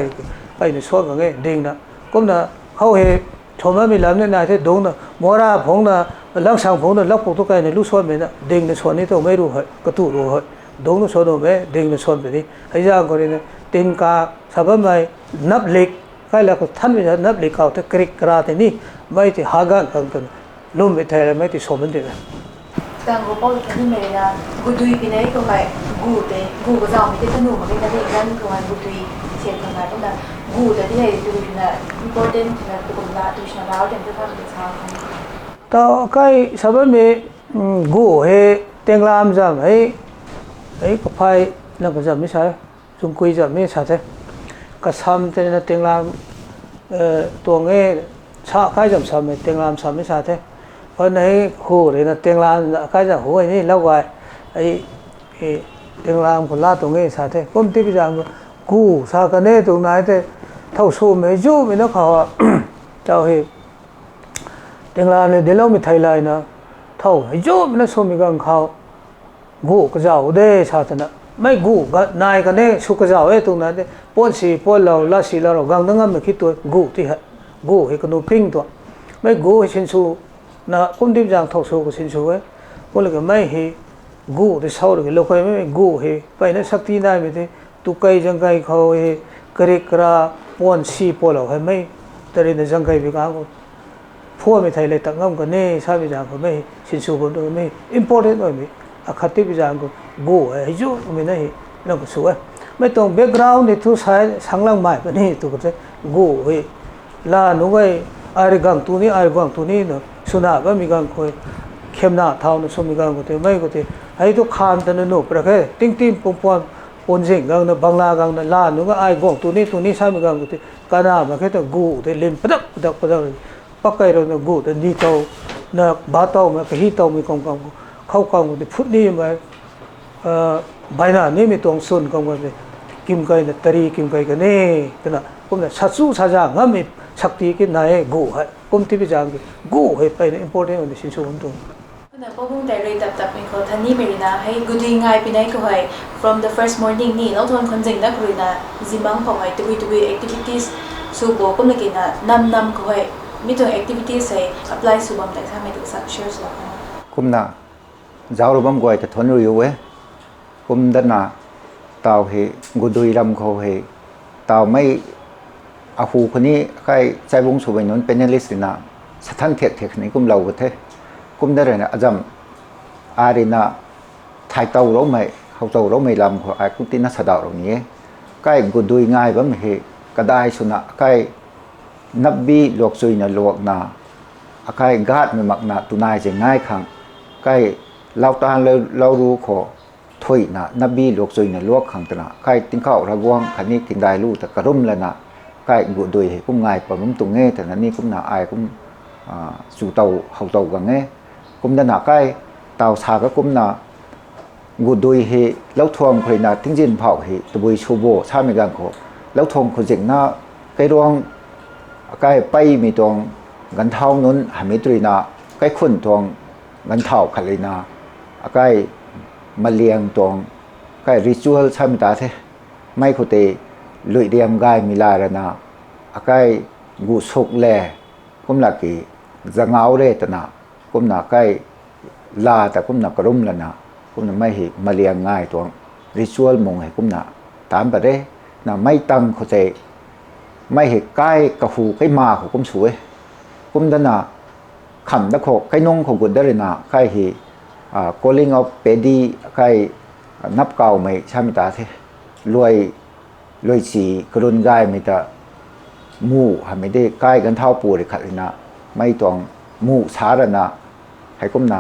ไปในส่วนกันเงี้ยดิ่งนะก็นะเขาเฮชมว่ามีลำเนี่ยนายที่ดงนะมัวราผงนะลังสังผงนะลับปกทุกใครในลูกส่วนมีนะดิ่งในส่วนนี้ต้องไม่รู้เหรอกระตุ้รู้เหรอดงในส่วนนู้นไหมดิ่งในส่วนนี้ให้ยากกว่านี้นะตินกาสับไม่นับเล็กใครแล้วก็ท่านไม่นับเล็กเขาแต่กริกกราที่นี่ไม่ที่หากันกันกันลุ่มไปไทยไม่ที่สมบูรณ์เลย ต่างกับพ่อที่นี่เลยนะกูดูปีนี้ก็ไม่กูแต่กูก็จะไม่ได้สนุกเหมือนกันแต่กันก็มันกูดูเสียงทำงานก็นะกูแต่ที่ไหนดูนะ important นะตัวคนละตัวฉันแล้วแต่จะทำเป็นชาวเขาต่อใครสมัยมีกูเฮเตียงรามจำไอ้กับไฟนั่นก็จะไม่ใช่จุงคุยจะไม่ใช่ก็ซ้ำแต่ในเตียงรามตัวเงี้ยชาใครจำซ้ำเตียงรามซ้ำไม่ใช่เพราะในหูเลยนะเตียงรามใครจะหูไอ้นี่แล้วไว้ไอ้เตียงรามคนละตรงนี้ใช่ผมที่พี่จังกูสากันเนี่ยตรงไหนแต่เท่าสู้ไม่จู่ไม่นักเขาเจ้าเฮเตียงรามเนี่ยเดี๋ยวเราไม่ไทยเลยนะเท่าไม่จู่ไม่นักสู้มีกันเขากูก็จะเอาได้ชาตินะไม่กูก็นายกันเนี่ยสุกจะเอาตรงนั้นป้อนสีป้อนเราละสีเรากังนั่งไม่คิดตัวกูที่ฮะกูเฮก็นูพิงตัวไม่กูเช่นสู้นะผมที่จังทอกสู้ก็เช่นสู้ก็เลยก็ไม่เฮกูที่เศร้าเลยเราเคยไม่กูเฮไปในสักที่ได้ไม่ได้ตุกไก่จังไก่เขาเฮกระเรกระป้อนสีป้อนเราให้ไม่แต่ในจังไก่ไปกันก็พวกไม่ไทยเลยตั้งงำกันเนี่ยทราบจังก็ไม่เช่นสู้คนตัวไม่ important ไม่ อาคติพิจารณ์ก็กูไอ้จู่ไม่ได้นั่นก็สวยไม่ต้องแบ็กกราวด์นี่ทุกสายสังลังไม่ก็นี่ตัวก็จะกูเฮ้ลาหนูไว้อะไรกังตัวนี้อะไรกังตัวนี้เนาะสุนัขก็มีกังคอยเข้มหน้าเท้าเนาะสมีกังก็เตะไม่ก็เตะไอ้ทุกขานแต่เนี่ยหนูประเภทติ้งติ้งปงปอนปนสิ่งกังเนาะบังลากังเนาะลาหนูก็ไอ้กังตัวนี้ใช่มีกังก็เตะการน้ามาแค่ตัวกูเตะเล่นปะดักปักไก่เราเนาะกูแต่นี่เท้าเนาะบาเท้ามาก็ฮีเท้ามีกังเขากองที่พุทธนี่มาใบหน้านี่มีตรงส่วนกองกันกิมไก่เนี่ยตรีกิมไก่กันนี่ก็นะผมเนี่ยสัตว์สัจจะงั้นมีสักทีกินนายกูให้ผมที่พิจารณากูให้ไปเนี่ย important อันนี้สิ่งส่วนตัวนะพอพุ่งแต่เลยตับเป็นคนท่านนี่ไม่ได้นะให้กูดีง่ายไปไหนก็ให้ from the first morning นี่แล้วทวนคนจริงนะคือนะจิมังของให้ตัว activities สูบก็ไม่กินนะนำก็ให้มีตัว activities ให้ apply สูบแต่ถ้าไม่ถูกสัก share สุดคุ้มนะgiáo rồi bấm gọi thì thuần rồi ấy cũng đất na tàu thì ngồi đuôi làm khâu thì tàu mấy à phùคนนี้ใครใช้วงสุวรรณนนเป็นลิสต์นะสถานเทคนิคกุมเราก็เท่กุมได้เลยนะอาจารย์อารีนะไทยเตาเราไม่เขาเตาเราไม่ลำเขาไอ้กุฏินักสะดาวตรงนี้ใกล้กูดูง่ายบ้างเหตุก็ได้สุนัขใกล้นับบีหลอกซุยนะหลอกนะใกล้กาดไม่มักนะตุนายจะง่ายขังใกล้เราตาเรารู้ขอถ้วยนะนับบีหลอกซุยนะลวกขังตนะใกล้ติ้งข้าวระวังขันนี้กินได้รู้แต่กระรุ่มแล้วนะใกล้กูดูเหตุกุ้งง่ายปะมันตุงเงี้ยแต่นั้นนี่กุ้งหนาไอ้กุ้งสู่เตาเขาเตากันเงี้ยกุ้งด้านหน้าใกล้เตาชาก็กุ้งหนากูดูเหตุแล้วทวงคนน่ะทิ้งจินเผาเหตุตัวบุยชูโบชาไม่กันขอแล้วทวงคนเจ๋งหน้าใกล้รวงใกล้ไปมีตรงกันเท้านั้นหามิตรีนาใกล้คนตรงกันเท้าขัดเลยนาใกล้มาเลี้ยงตรงใกล้ริชวลชามิตาเทไม่คุเตลุยเรียมกายมิลาระนาใกล้กูสุกแลกุมลักกี้จะเงาเรตนากุมนาใกล้ลาแต่กุมนากรุ่มละนากุมนาไม่หิมาเลี้ยงง่ายตรงริชวลมงให้กุมนาตามไปได้นาไม่ตั้งคุเตไม่เห็นใกล้กระหูใกล้มาของกุมสวยกุมด้านหน้าขำตะโขกใกล้นงของกุนได้เลยนะใกล้เห calling of pedi kai nap kau mai chamita the loi loi chi krun gai mi ta mu ha me de kai gan thau pu ri khalina mai tong mu sarana hai kum na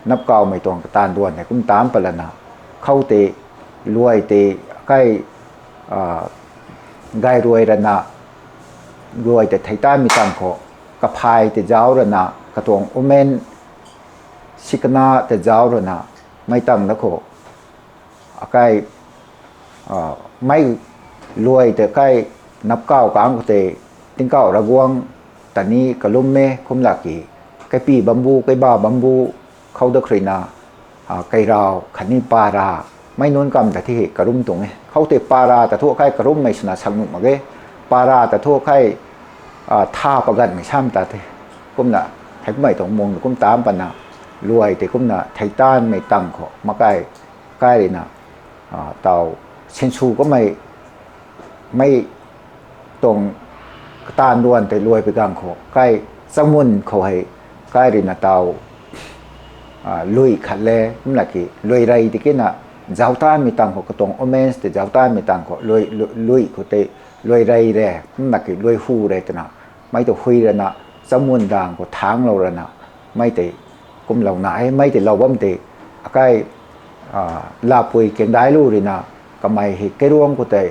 nap kau mai tong tan duan hai kum tam palana khau te loi te kai gai ruai rana ruai te thai ta mi tam kho ka phai te jaw rana ka tong omen sikna te jaw rana mai tam na kho akai mai luai te kai nap kau kang te ting kau ra guang tani kalum me khum la ki kai pi bambu kai ba bambu khau da khrina kai rao khani para mai non kam ta thi karum tung e khau te para ta tho kai karum mai suna sang ma ge para ta tho kai tha pagan mai sam ta te kum na thai mai tong mong kum tam pa na luai te kum na thai tan mai tam kho ma kai kai na tàu sen su có mấy tông tan luôn để lùiไปกลางkhổ cái sang môn khổ hay cái thì là tàu lùi khát lệ cũng là cái lùi ray thì cái là giáo tan mi tăng khổ cái tông omen thì giáo tan mi tăng khổ lùi khổ tệ lùi ray đấy cũng là cái lùi hu đấy thế nào mấy tổ huy rồi nè sang môn đàng của tháng lâu rồi nè mấy tệ cũng lâu nãy mấy tệ lâu bấm tệ cái là bùi kiến đái lưu thì nào cầm mày thì cái ruộng của tệ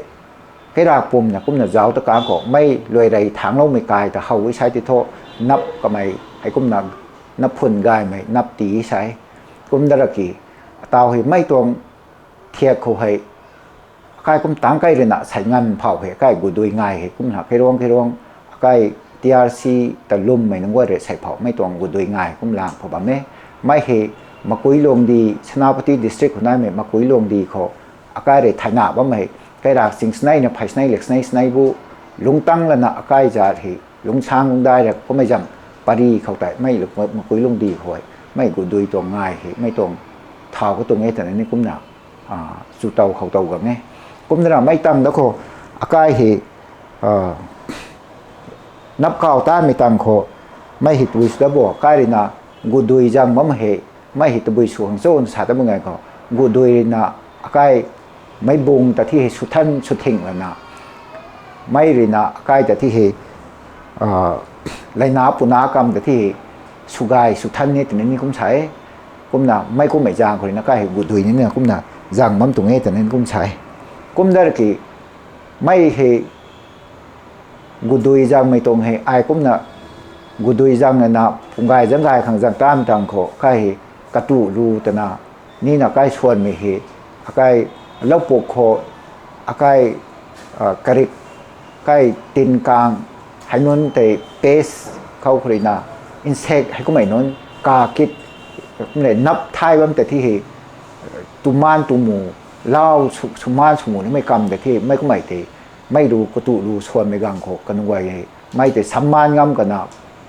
cái rạc bùm là cũng là giáo tất cả của mấy lười đầy tháng lâu mày cài ta hầu với sai thì thôi nắp cầm mày hay cũng là nắp phun gai mày nắp tí sai cũng đã là kỳ tao thì mấy tuồng thiệt khổ hay cái cũng tám cái rồi nè sải ngăn phao hệ cái của đuôi ngày thì cũng là cái ruộng cái TRC tờ lum mày nó qua để sải phao mấy tuồng của đuôi ngày cũng làm phao bám mấy thì mà cuối lồng đi Senapati district của này mà cuối lồng đi khó cái để thay nạp bấm mày cái đặc sinh snai này phải snai lek snai bu lung tăng là nạ cái giờ thì lung sang lung đai là có mấy rằng Paris không tại mấy lực mà cuối lồng đi khỏi mấy của đuôi tuồng ngày thì mấy tuồng thảo của tuồng nghe thế này cũng nào su tàu khẩu tàu gặp nghe cũng là mấy tăng đó khó cái thì nắp cao ta mấy tăng khó mấy hit với đó bỏ cái này là gù đuôi rằng bấm hệ mấy hit bùi xuống zone sát tới một ngày có gù đuôi là cái mấy bùng ta thì sụt thân sụt thịnh là nè mấy rồi nè cái ta thì lấy ná phụ ná cầm ta thì sụt gai sụt thân như thế nên cũng sai cũng là mấy cũng mấy giang rồi nó cái gù đuôi như này cũng là giang mắm tụng nghe thế nên cũng sai cũng đó là cái mấy thì gù đuôi giang mấy tụng hay ai cũng là gù đuôi giang là nè phùng gai giang gai khang giang tam thằng khổ cái cắt tủ ru thế nàoนี่นะcáiส่วนมีเหตุcáiแล้วปกครcáiกริกcáiตินกลางให้นนแต่เปสเข้าครีนาอินเสกให้ก็ไม่นนกาคิดเนี่ยนับท้ายวันแต่ที่ตุมานตุหมูเล่าสุมานสุหมูนี่ไม่กำแต่ที่ไม่ก็ไม่แต่ไม่ดูกระตุดูส่วนไม่กังโขกันไว้ไม่แต่สัมมานงำกันนะ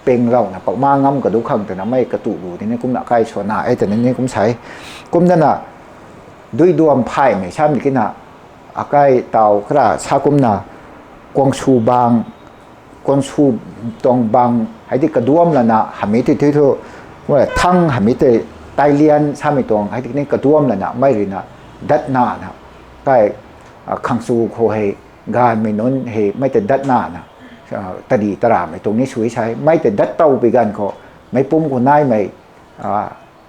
เป็นเรานะปักมางำกับดูขังแต่นะไม่กระตุดูนี่กุ้มหน้าใกล้ชนะไอ้แต่นี่กุ้มใช้กุ้มนั่นน่ะด้วยดวงไพ่ไม่ใช่ไม่กินน่ะใกล้เตาขราชากุ้มน่ะกวางชูบางกวางชูตรงบางให้ที่กระดวมแล้วนะหามิที่ที่ทั่วว่าทั้งหามิที่ไตเลียนชาไม่ตรงให้ที่นี่กระดวมแล้วนะไม่เลยนะดัดหน้านะใกล้ขังสูโคเฮงานไม่น้นเฮไม่แต่ดัดหน้านะตดีตราไม่ตรงนี้ช่วยใช้ไม่แต่ดัดเต้าไปกันก็ไม่ปุ่มคนนายไม่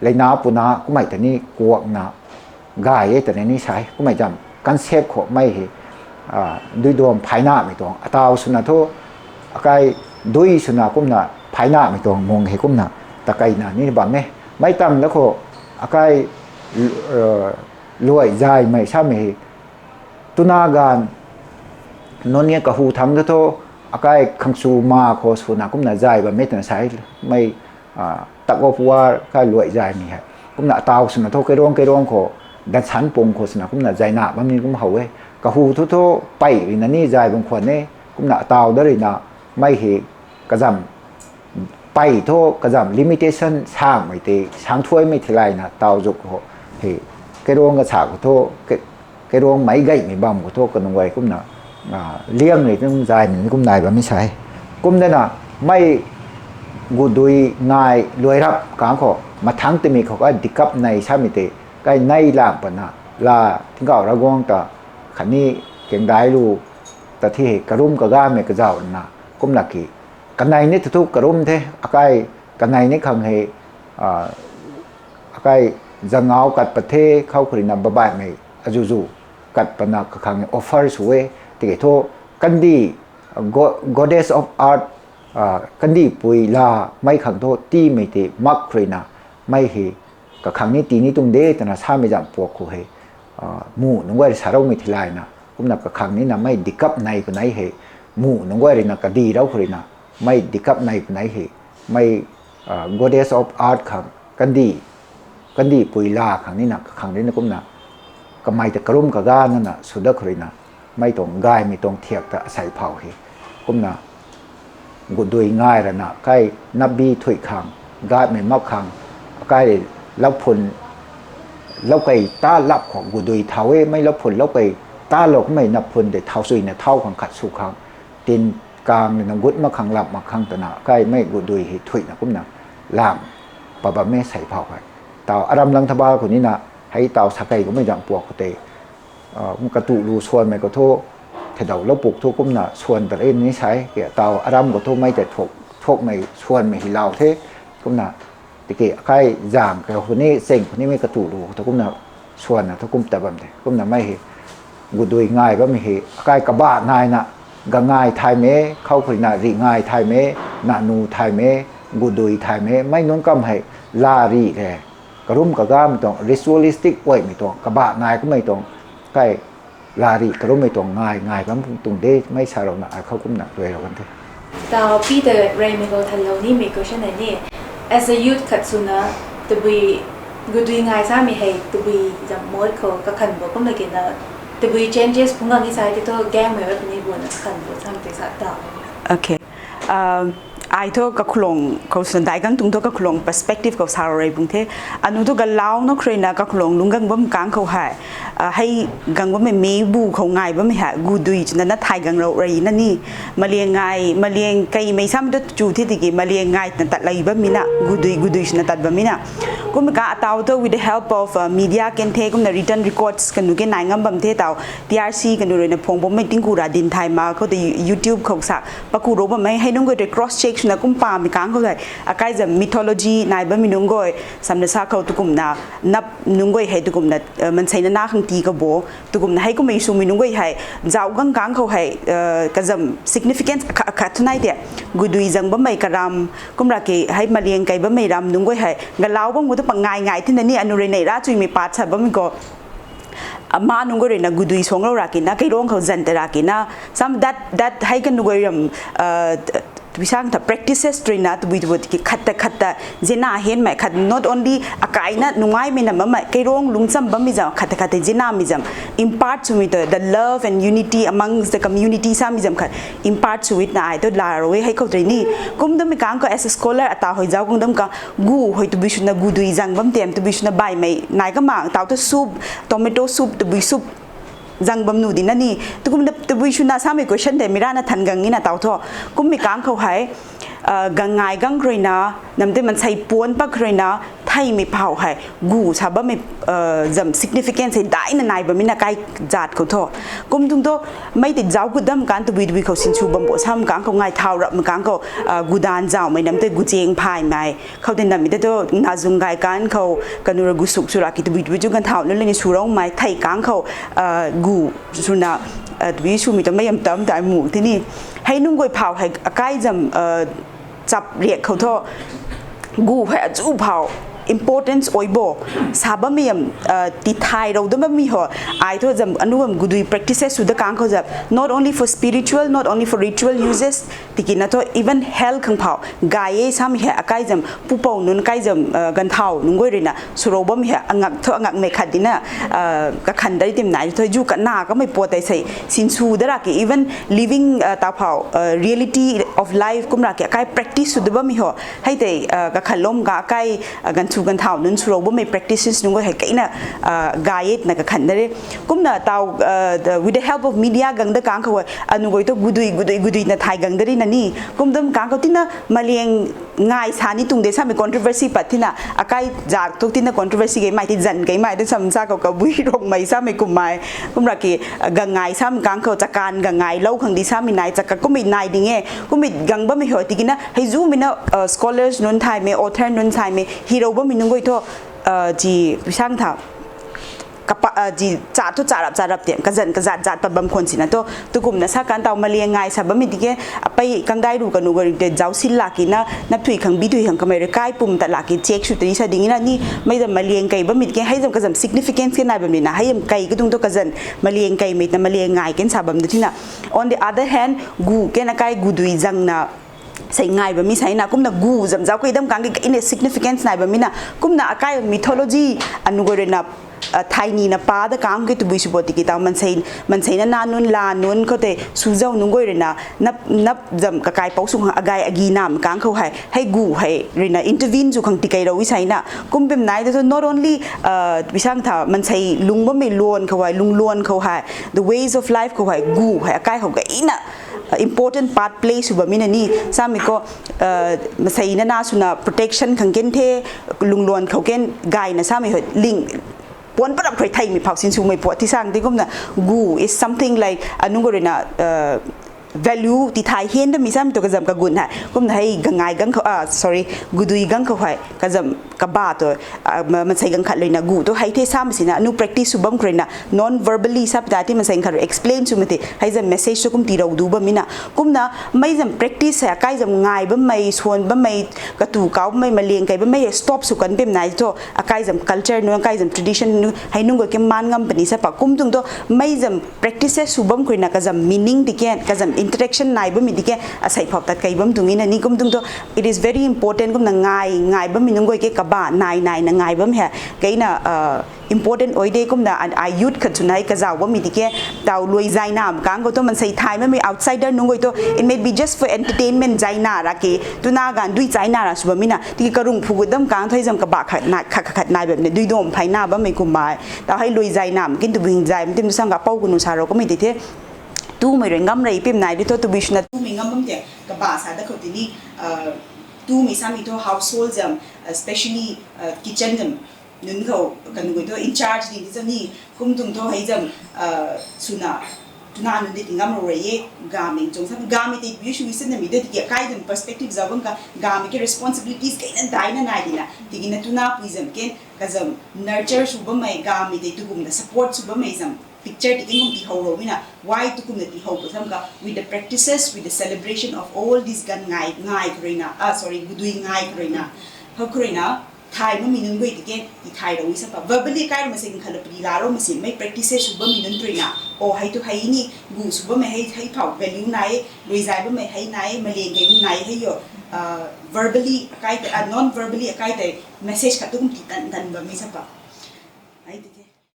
เลยน้าปุนาก็ไม่แต่นี่กวกนะกายแต่ในนี้ใช้ก็ไม่จำกันเซฟขวไม่เห็นด้วยดวงภายหน้าไม่ตรงตาสุนัขทั่วกายด้วยสุนัขกุ้มน่ะภายหน้าไม่ตรงมองเห็นกุ้มน่ะตะไคร้น่ะนี่บังไหมไม่ตั้งแล้วก็กายรวยใจไม่ใช่ไม่ตุนาการนนเนี่ยกับหูทำแล้วทั่วกายขังสูมาโคสุนัขกุ้มน่ะใจแบบไม่ต้องใช้ไม่ตะโกฟัวกายรวยใจมีฮะกุ้มน่ะตาสุนัขทั่วกระร้องโคดันชั้นปงโฆษณากุ้มน่ะใจหนาบางทีกุ้มเขาเว้กะหูทั่วไปนั่นนี่ใจบางคนเนี่ยกุ้มน่ะตาวได้เลยนะไม่เห็นกระจำไปทั่วกระจำลิมิเตชันช่างไม่ตีช่างถ้วยไม่ทีไรนะตาวจุกเขาเห็นกระโดงกระฉากทั่วกระโดงไม้ไก่ไม่บังทั่วกันไว้กุ้มน่ะเลี้ยงเลยต้องใจเหมือนกุ้มนายแบบไม่ใช่กุ้มได้น่ะไม่ กูดุยง่ายรวยรับกางเขามาทั้งเตมีเขาก็ดิกับในชามิเตก็ในลางปนะลาที่เขาระกงตาขันนี้เก่งได้รู้แต่ที่กระรุ่มกระก้าเมกระเจ้านะกุมหลักกีกันในนี่ทุกกระรุ่มเทอาไกกันในนี่ขังให้อาไกจะเงากัดประเทศเข้าคุยนำบ่ายไม่อาจูจูกัดปนักขังออฟเฟอร์สวยที่เกโทกันดี goddess of art กันดีปุยลาไม่ขังโทตีไม่ตีมักคุยนะไม่เฮกับขังนี้ตีนี้ตรงเดตนะชาไม่จำปวกคุยมู่นึกว่าสารไม่ทีไรนะกุมนับกับขังนี้นะไม่ดิกับในคนไหนเฮมู่นึกว่าเรื่องกดีเราคุยนะไม่ดิกับในคนไหนเฮไม่ goddess of art ขังกันดีปุยลาขังนี้นะขังนี้นะกุมนะก็ไม่แต่กระรุ่มกระก้านั่นนะสุดคุยนะไม่ต้องง่ายไม่ต้องเทียบแต่ใส่เผาเฮกุมนะกูดูง่ายแล้วนะใกล้นับบีถุยขังง่ายไม่มักขังใกล้แล้วผลแล้วไปตาลับของกูดูเท้าไม่แล้วผลแล้วไปตาหลอกไม่นับผลเด็ดเท้าสุยเนี่ยเท้าของขัดสุขังตีนกลางเนี่ยกุดมาขังลับมาขังตนะใกล้ไม่กูดูเหตุถุยนะกุมนะล่างปะไม่ใส่เผาไปเต่าอารามลังทบาคนนี้นะให้เต่าสักไก่ก็ไม่จังปวกเขาเตะมันกระตุลูชวนไม่ก็โทษแต่เดาแล้วปลูกทุกกุมนะชวนแต่เอ็นนี้ใช้เกี่ยเต่าอารามก็โทษไม่แต่ทกไม่ชวนไม่หิเหล่าเทกุมนะตะกี้ใครจางกับคนนี้เซ็งคนนี้ไม่กระตุลูทุกกุมนะชวนนะทุกกุมแต่แบบนี้กุมนะไม่เห็นกูดูง่ายก็ไม่เห็นใครกระบะนายนะก็ง่ายไทยเมเข้าคุยนะรีง่ายไทยเมนานูไทยเมกูดูไทยเมไม่น้นก็ไม่ลารีแกกระรุ่มกระก้ามตรงริสูลิสติกไว้ไม่ตรงกระบะนายก็ไม่ตรงใกล้ลารีกระรุ่มไม่ตรงง่ายก็ตรงเด้ไม่ใช่เราหนักเขากุ้มหนักด้วยเรากันเถอะตาปีเตอร์เรมิโกทันเรานี่มีก็เช่นนี้ as a youth ขัดสุนัขตัวบีกูดูง่ายซะมีให้ตัวบีจำมดเขาก็ขันบอกก็ไม่กินนะตัวบี changes พุ่งกันที่ใส่ที่ตัวแก้มเหมือนแบบนี้บนขันบอกทำติดสัตว์ต่อโอเคไอ้ตัวก็คลงเขาสนใจกันตรงตัวก็คลง perspective เขาสาวอะไรบุ้งเทอันนู้นตัวก็เล่าเนาะใครนะก็คลงลุงกังบ่มกลางเขาให้กังบ่ไม่มีบูเขาง่ายบ่ไม่หากูดูจนนั้นไทยกังเราอะไรนั่นนี่มาเลี้ยงง่ายมาเลี้ยงไก่ไม่ซ้ำตัวจูที่ติกี้มาเลี้ยงง่ายแต่ตัดอะไรบ่มีนะกูดูจนนั้นตัดบ่มีนะก็มีการเอาตัว with the help of media กันเทก็มี written records กันดูกันไหนงั้นบ่มเทเต่า TRC กันดูเลยนะพงบ่ไม่ติ้งกูราดินไทยมาเขาแต่ YouTube เขาสักปะกูรู้บ่ไม่ให้น้องก็ได้ cross checkนะกุมปามีการเขาเลยอาการจะ mythology นายบ่มีนุ่งก้อยสำนักข่าวตุกุมนะนับนุ่งก้อยให้ตุกุมนะมันใช้หน้าขังตีกระโบตุกุมนะให้ก็ไม่สูมีนุ่งก้อยให้เจ้ากังกังเขาให้ก็จะ significance ขัดทุนไหนเดียกูดูจังบ่ไม่กระรำกุมรักให้มาเลี้ยงไก่บ่ไม่รำนุ่งก้อยให้กระเล้าบ่งูต้องปังง่ายที่นั่นนี่อนุเรนในราชุยมีปาร์ทบ่มีก็มานุ่งก็เลยนะกูดูส่งเรารักินนะใครร้องเขาจันทรักินนะ some that ให้กันนุ่งก็ยวิชาที่ practices ตรีนะตัววิธีขัดเจน่าเห็นไหมขัด not only อากาศนะนุ่งไงไม่นะมั่งใครร้องลุงจำบ่มีจำขัดเจน่ามีจำ impart to it the love and unity amongst the community ซ้ำมีจำขัด impart to it นะไอ้ตัวลาเราให้เขาตรีนี่กุมดมีการก็ as a scholar อัตราหอยเจ้ากุมดมีการกูหอยตัววิชุนะกูดูจังบ่มเต็มตัววิชุนะใบไม่นายก็มาตัวตัวซุป tomato soup ตัววิซุปจังบำนูดินนี่ตุกุมตบุยชุนาสามีก็ฉันเดมิรานะทันกังงี้นะเต่าทอกุมมีการเขาให้กังไงกังใครนะนำเดมันใช้ปวนปักใครนะไทยไม่เผาให้กูชาวบ้านไม่จำ significance ได้นะนายแบบนี้นะไกจัดเขาทอกุมทุกตัวไม่ติดเจ้ากูดำการตุบิเขาสินชูบำบ่ซ้ำการเขาไงเท่ารับมันการเขากูดานเจ้าไม่นำเดกูเจียงพายไม่เขาเดินนำมีแต่ตัวนาจุงไกการเขากันนูรกุสุกสุรากิตุบิจุกันเท่านั่นเลยสุร้องไม่ไทยการเขากูสุนัขวิชุมีแต่ไม่ยำเติมแต่หมูที่นี่ให้นุ่งกวยเผาให้ใกล้จำจับเรียกเขาทอกูให้จูเผา importance โอยโบสาบไม่ยำติดไทยเราด้วยไม่มีหัวไอ้ตัวจำอนุมกูดู practices สุดการเขาจะ not only for spiritual not only for ritual uses ติกินนะตัว even health ขังเผากายซ้ำเหอะใกล้จำผู้ป่วยนุ่นใกล้จำกันเท่านุ่งกวยเลยนะสุโรบไม่เหอะงักเท่างักไม่ขัดดินะก็ขันได้เต็มไหนตัวอยู่กันหน้าก็ไม่ปวดแต่ใส่สินสูดรัก even living ตาเผา reality of life kumra ke kai practice su de ba mi ho hai te ka khalom ga kai gan chu gan thau nun su ro bo me practices nu go he kai na guide na ka khan dare kumna taw with the help of media gang da kang ko anu goi to gudui na thai gang dare na ni kumdam kang ko tina malieng ngai sani tung de sa me controversy patina akai jak tok tina controversy ge mai ti jan ge mai de sam sa ka bui rong mai sa me kum mai kumra ke gangai sam kang ko chakan gangai lo khang di sa mi nai chaka kumi nai dinge kumi gang ba mi ho ti gina hai zu mi na scholars nun thai me author nun thai me hero ba mi nu goi to ji sang tha kapa ji cha to charap te kazan kazat pa bam khon sina to tukum na sa kan taw maliang ngai sa bami dige apai kangdai ru kanu gari te jausil la ki na thui khang bi thui khang kamai re kai pum ta la ki check su tri sa dingina ni mai da maliang kai bami dige hai jam kazam significance ke na bami na hayam kai ki tung to kazan maliang kai mai na maliang ngai ken sa bam dina on the other hand gu ke na kai gu dui jang na sai ngai ba mi sai na kumna gu jam jaw kai dam kang ki in significance na ba mi na kumna akai mythology anu gore na thaini na pa da kam ke tu bui su boti ki ta man sai na nanun la nun ko te su jaw nu goi re na nap jam ka kai pau su agai agi nam kang khau hai gu hai re na intervene ju khang ti kai ro wi sai na kum bem nai da not only bisang tha man sai lung ba me lon khawai lung lon khau hai the ways of life khau hai gu hai akai khau ga ina important part play su ba mina ni sami ko masai na suna protection khangken the lunglon khoken gai na sami link pon parap khoi thai mi phau sin su mai po ti sang ti gumna gu is something like anungorina value ti thai hen da mi sam to kazam ka gun ha kum hai gangai gang kho sorry gudui gang kho hai kazam ka ba to man sai gang khat leina gu to hai the sam sina anu practice subam krena non verbally sap da ti man sai khar explain su mate hai jam message to kum ti ro du ba mina kum na mai jam practice ha kai jam ngai ba mai son ba mai ka tu kaw mai maleng kai ba mai stop su kan pem nai to akai jam culture no kai jam tradition nu hai nu go ke man ngam pani sa pa kum tung to mai jam practices subam krena ka jam meaning ti ken ka jam interaction nai ba mi dike asai phok tat kai bam tungina ni kum tung to it is very important kum na ngai ba mi nungoi ke ka ba nai na ngai bam he kai na important oi de kum na I youth khat sunai ka jaw ba mi dike taw loi zaina am kang go to man sai thai me outsider nungoi to it may be just for entertainment zaina ra ke tu na gan dui zaina ra su ba mi na ti karung phu dam kang thai jam ka ba khat nai ba ne dui dom phai na ba mai kum mai taw hai loi zaina am kin tu bing zai tim sang ga pau gu nu sa ro ko mi de the tu mai rengam rei pim nai to bishna tu mi ngam bam te ka ba sa da khoti ni tu mi sami to household jam especially kitchen jam nun go kan go to in charge ni jam ni kum tum to hai jam suna tuna nun de ngam ro ye ga mi jong sam ga mi te bi shu isen mi de ti kai jam perspective jawang ka ga mi ke responsibilities kai na dai na nai dina ti gina tuna pi jam ken ka jam nurture su ba mai ga mi de tu gum na support su ba mai jam picture ti king ti ho ro mina why tu kum ti ho ko sam ka with the practices with the celebration of all these gan ngai krina sorry gudui ngai krina ho krina thai ma minun goi ti ken ti thai ro isa pa verbally kai ma sing khala pri la ro ma sin mai practices su ba minun trina o hai tu hai ni gu su ba mai hai phau value nai loi zai ba mai hai nai ma le ngai nai hai yo verbally kai non verbally kai te message ka tu kum ti tan ba mi sa pa ai ti